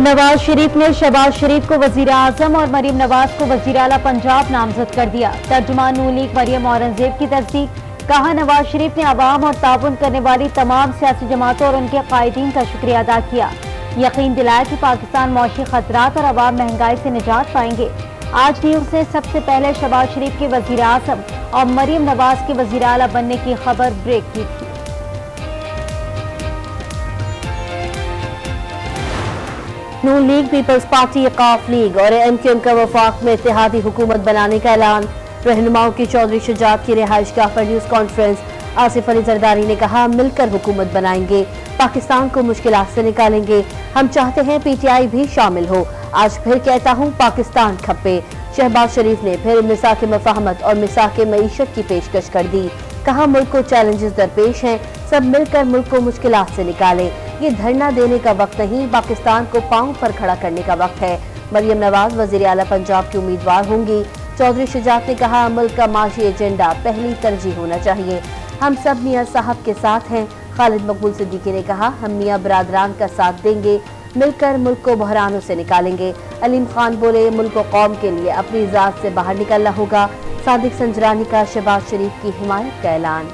नवाज शरीफ ने शहबाज शरीफ को वजीर आजम और मरीम नवाज को वजीर आला पंजाब नामजद कर दिया। तर्जुमान नून लीग मरियम औरंगजेब की तस्दीक। कहा, नवाज शरीफ ने अवाम और ताउन करने वाली तमाम सियासी जमातों और उनके कायदीन का शुक्रिया अदा किया। यकीन दिलाया कि पाकिस्तान मौशी खतरात और अवाम महंगाई से निजात पाएंगे। आज न्यूज ने सबसे पहले शहबाज शरीफ के वजीर आजम और मरीम नवाज के वजीर आला बनने की खबर ब्रेक की थी। नून लीग, पीपल्स पार्टी, काफ लीग और एमक्यूएम का वफाक में इत्तेहादी हुकूमत बनाने का ऐलान। रहनुमाओं की चौधरी शुजात की रिहाइशगाह पर न्यूज कॉन्फ्रेंस। आसिफ अली जरदारी ने कहा, मिलकर हुकूमत बनाएंगे, पाकिस्तान को मुश्किलात से निकालेंगे। हम चाहते हैं पीटीआई भी शामिल हो। आज फिर कहता हूँ, पाकिस्तान खप्पे। शहबाज शरीफ ने फिर मिसाक मफाहमत और मिसाक मईशत की पेशकश कर दी। कहा, मुल्क को चैलेंजेस दरपेश हैं, सब मिलकर मुल्क को मुश्किलात से निकालें। ये धरना देने का वक्त नहीं, पाकिस्तान को पांव पर खड़ा करने का वक्त है। मरियम नवाज वजीर आला पंजाब की उम्मीदवार होंगी। चौधरी शुजात ने कहा, मुल्क का माशी एजेंडा पहली तरजीह होना चाहिए। हम सब मियाँ साहब के साथ हैं। खालिद मकबूल सिद्दीकी ने कहा, हम मियाँ बरादरान का साथ देंगे, मिलकर मुल्क को बहरानों से निकालेंगे। अलीम खान बोले, मुल्क को कौम के लिए अपनी ज़ात से बाहर निकलना होगा। सादिक संजरानी का शहबाज शरीफ की हिमायत का ऐलान।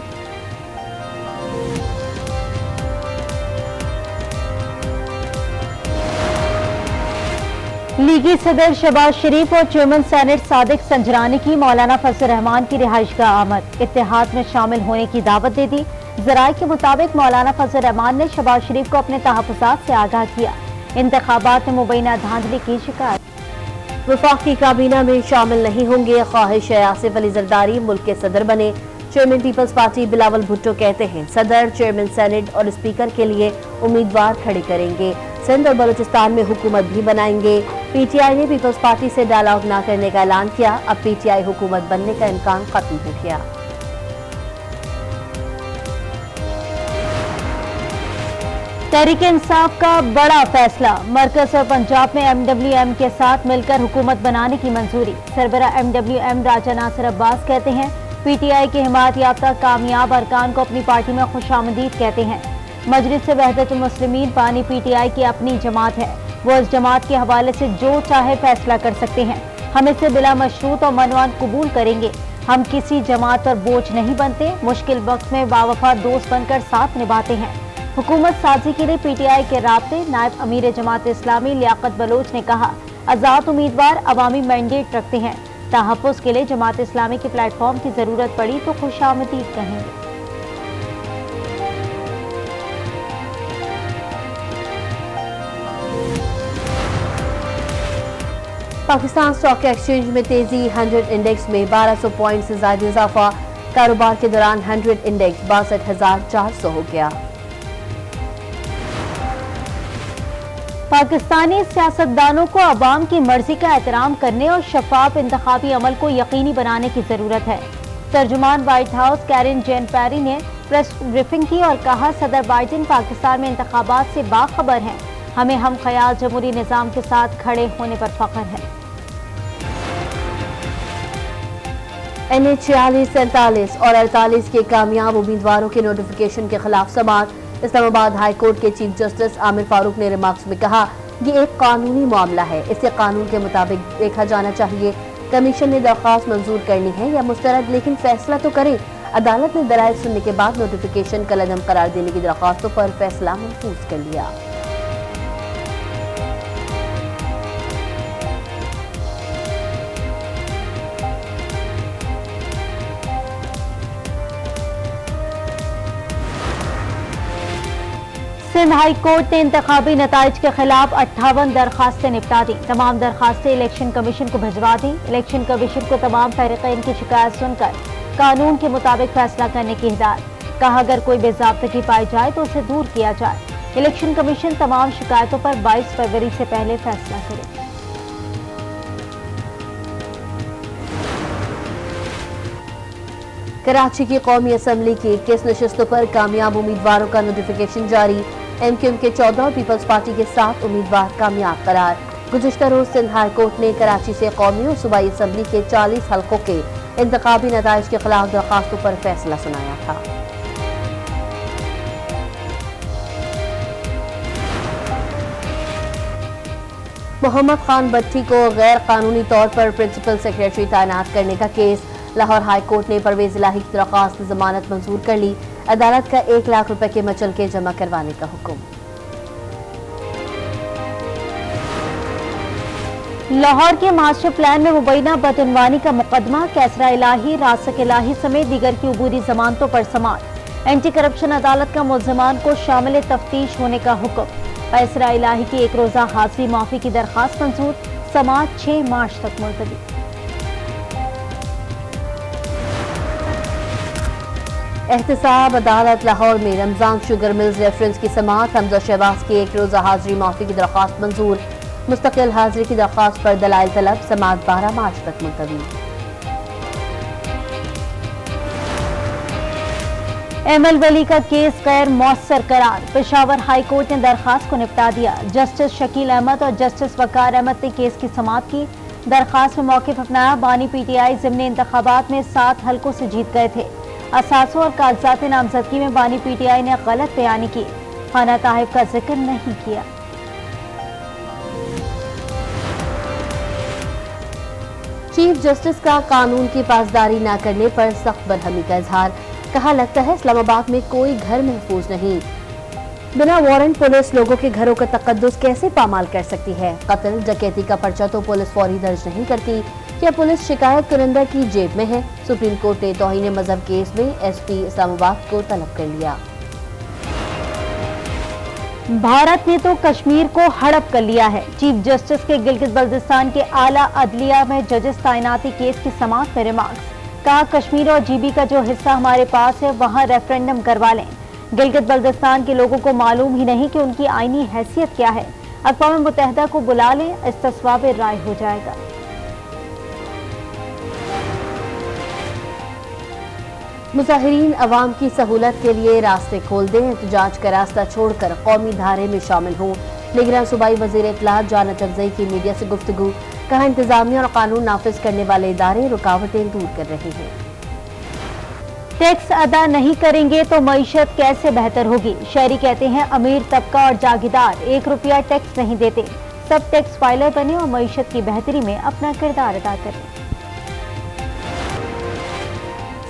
लीगी सदर शहबाज शरीफ और चेयरमैन सेनेट सादिक संजरानी की मौलाना फजल रहमान की रिहाइशगाह आमद। इत्तेहाद में शामिल होने की दावत दे दी। जराये के मुताबिक मौलाना फजल रहमान ने शहबाज शरीफ को अपने तहफ़्फ़ुज़ात से आगाह किया। इंतखाबात में मुबैना धांधली की शिकायत। वफाकी काबीना में शामिल नहीं होंगे। ख्वाहिश है आसिफ अली जरदारी मुल्क के सदर बने। Chairman peoples party Bilawal Bhutto कहते हैं, सदर, चेयरमैन सेनेट और स्पीकर के लिए उम्मीदवार खड़े करेंगे। सिंध और बलूचिस्तान में हुकूमत भी बनाएंगे। पीटीआई ने पीपल्स पार्टी से डायलॉग न करने का ऐलान किया। अब पीटीआई हुकूमत बनने का इम्कान खत्म हो गया। तहरीक इंसाफ का बड़ा फैसला। मरकज और पंजाब में एमडब्ल्यूएम के साथ मिलकर हुकूमत बनाने की मंजूरी। सरबरा एमडब्ल्यूएम राजा नासिर अब्बास कहते हैं, पीटीआई के हिमायत याफ्ता कामयाब अरकान को अपनी पार्टी में खुशामदीद कहते हैं। मजलिस वहदतुल मुस्लिमीन पानी पीटीआई की अपनी जमात है। वो इस जमात के हवाले से जो चाहे फैसला कर सकते हैं। हम इसे बिला मशरूत और मनवान कबूल करेंगे। हम किसी जमात पर बोझ नहीं बनते। मुश्किल वक्त में बावफा दोस्त बनकर साथ निभाते हैं। हुकूमत साजी के लिए पीटीआई के राब्ते। नायब अमीर जमात इस्लामी लियाकत बलोच ने कहा, आज़ाद उम्मीदवार अवामी मैंडेट रखते हैं। तहफ़्फ़ुज़ के लिए जमात इस्लामी के प्लेटफॉर्म की जरूरत पड़ी तो खुशामदीद कहेंगे। पाकिस्तान स्टॉक एक्सचेंज में तेजी। 100 इंडेक्स में 1200 पॉइंट से ज्यादा इजाफा। कारोबार के दौरान 100 इंडेक्स 62,400 हो गया। पाकिस्तानी सियासतदानों को अवाम की मर्जी का एहतराम करने और शफाफ इंतखाबी अमल को यकीनी बनाने की जरूरत है। तर्जुमान व्हाइट हाउस कैरिन जेन पेरी ने प्रेस ब्रीफिंग की और कहा, सदर बाइडेन पाकिस्तान में इंतखाबात से बाखबर हैं। हमें हम ख्याल जमहूरी निज़ाम के साथ खड़े होने पर फख्र है। NH 46, 47 और 48 के कामयाब उम्मीदवारों के नोटिफिकेशन के खिलाफ समाअत। इस्लामाबाद हाई कोर्ट के चीफ जस्टिस आमिर फारूक ने रिमार्क्स में कहा, ये एक कानूनी मामला है, इसे कानून के मुताबिक देखा जाना चाहिए। कमीशन ने दरख्वास्त मंजूर करनी है या मुस्तरद, लेकिन फैसला तो करे। अदालत ने दलाइल सुनने के बाद नोटिफिकेशन कलअदम करार देने की दरख्वास्तों पर फैसला महफूज कर लिया। सिंध हाई कोर्ट ने इंतखाबी नताइज के खिलाफ 58 दरखास्तें निपटा दी। तमाम दरखास्तें इलेक्शन कमीशन को भिजवा दी। इलेक्शन कमीशन को तमाम फरीक़ैन की शिकायत सुनकर कानून के मुताबिक फैसला करने की हिदायत। कहा, अगर कोई बेज़ाब्तगी पाई जाए तो उसे दूर किया जाए। इलेक्शन कमीशन तमाम शिकायतों पर 22 फरवरी से पहले फैसला करे। कराची की कौमी असम्बली की 21 नशिस्तों पर कामयाब उम्मीदवारों का नोटिफिकेशन जारी। एमक्यूएम के 14 और पीपल्स पार्टी के 7 उम्मीदवार कामयाब करार। गुज़िश्ता रोज सिंध हाई कोर्ट ने कराची से कौमी और सूबाई असम्बली के 40 हल्कों के इंतखाबी नताइज के खिलाफ दरखास्तों पर फैसला सुनाया था। मोहम्मद खान भट्टी को गैर कानूनी तौर पर प्रिंसिपल सेक्रेटरी तैनात करने का केस। लाहौर हाई कोर्ट ने परवेज इलाही की दरख्वास्त जमानत मंजूर कर ली। अदालत का 1 लाख रुपए के मचलके जमा करवाने का हुक्म। लाहौर के मास्टर प्लान में मुबैना बदउनवानी का मुकदमा, कैसरा इलाही, रासक इलाही समेत दीगर की उबूरी जमानतों पर समाअत। एंटी करप्शन अदालत का मुल्जिमान को शामिल तफ्तीश होने का हुक्म। कैसरा इलाही की 1 रोजा हाजिरी माफी की दरखास्त मंजूर, समाअत 6 मार्च तक मुलतवी। एहतसाब अदालत लाहौर में रमजान शुगर मिल्स रेफरेंस की समाअत। हमजा शहबाज की 1 रोजा हाजिरी माफी की दरखास्त मंजूर, मुस्तकिल हाजिरी की दरखास्त पर दलाइल तलब, समाअत 12 मार्च तक मुलतवी। एमएल वली का केस गैर मौसर करार, पेशावर हाई कोर्ट ने दरखास्त को निपटा दिया। जस्टिस शकील अहमद और जस्टिस वकार अहमद ने केस की समाअत की। दरखास्त में मौक़िफ़ अपनाया। बानी पीटीआई ज़िमनी इंतखाबात में 7 हल्कों से जीत गए थे। असासों और कागजात नामजदगी में बानी पीटीआई ने गलत बयानी की, खाना ताहिब का जिक्र नहीं किया। चीफ जस्टिस का कानून की पासदारी न करने पर सख्त बरहमी का इजहार। कहा, लगता है इस्लामाबाद में कोई घर महफूज नहीं। बिना वारंट पुलिस लोगों के घरों का तकद्दुस कैसे पामाल कर सकती है। कत्ल डकैती का पर्चा तो पुलिस फौरी दर्ज नहीं करती। क्या पुलिस शिकायत कुरिंदा की जेब में है। सुप्रीम कोर्ट ने तौहीन मजहब केस में एसपी इस्लामाबाद को तलब कर लिया। भारत ने तो कश्मीर को हड़प कर लिया है। चीफ जस्टिस के गिलगित बल्तिस्तान के आला अदलिया में जजेस तैनाती केस की समाअत में रिमार्क्स। कहा, कश्मीर और जीबी का जो हिस्सा हमारे पास है वहां रेफरेंडम करवा लें। गिलगित बल्तिस्तान के लोगों को मालूम ही नहीं कि उनकी आईनी हैसियत क्या है। अक़वाम मुत्तहिदा को बुला लें, इस्तिस्वाब राय हो जाएगा। मुजाहिरीन अवाम की सहूलत के लिए रास्ते खोल दें, एहतजाज का रास्ता छोड़कर कौमी धारे में शामिल हों। निगरान सूबाई वज़ीर इत्तलात जानत अफज़ई की मीडिया से गुफ्तगू। कहा, इंतजामिया और कानून नाफिज करने वाले इदारे रुकावटें दूर कर रहे हैं। टैक्स अदा नहीं करेंगे तो मईशत कैसे बेहतर होगी। शहरी कहते हैं अमीर तबका और जागीरदार 1 रुपया टैक्स नहीं देते। सब टैक्स फाइलर बने और मईशत की बेहतरी में अपना किरदार अदा करें।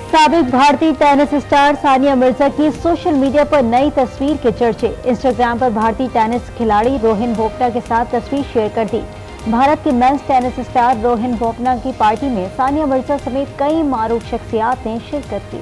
साबिक भारतीय टेनिस स्टार सानिया मिर्जा की सोशल मीडिया पर नई तस्वीर के चर्चे। इंस्टाग्राम पर भारतीय टेनिस खिलाड़ी रोहन बोपन्ना के साथ तस्वीर शेयर कर दी। भारत के men's tennis star Rohan Bopanna की पार्टी में सानिया मिर्जा समेत कई मारूफ शख्सियात ने शिरकत की।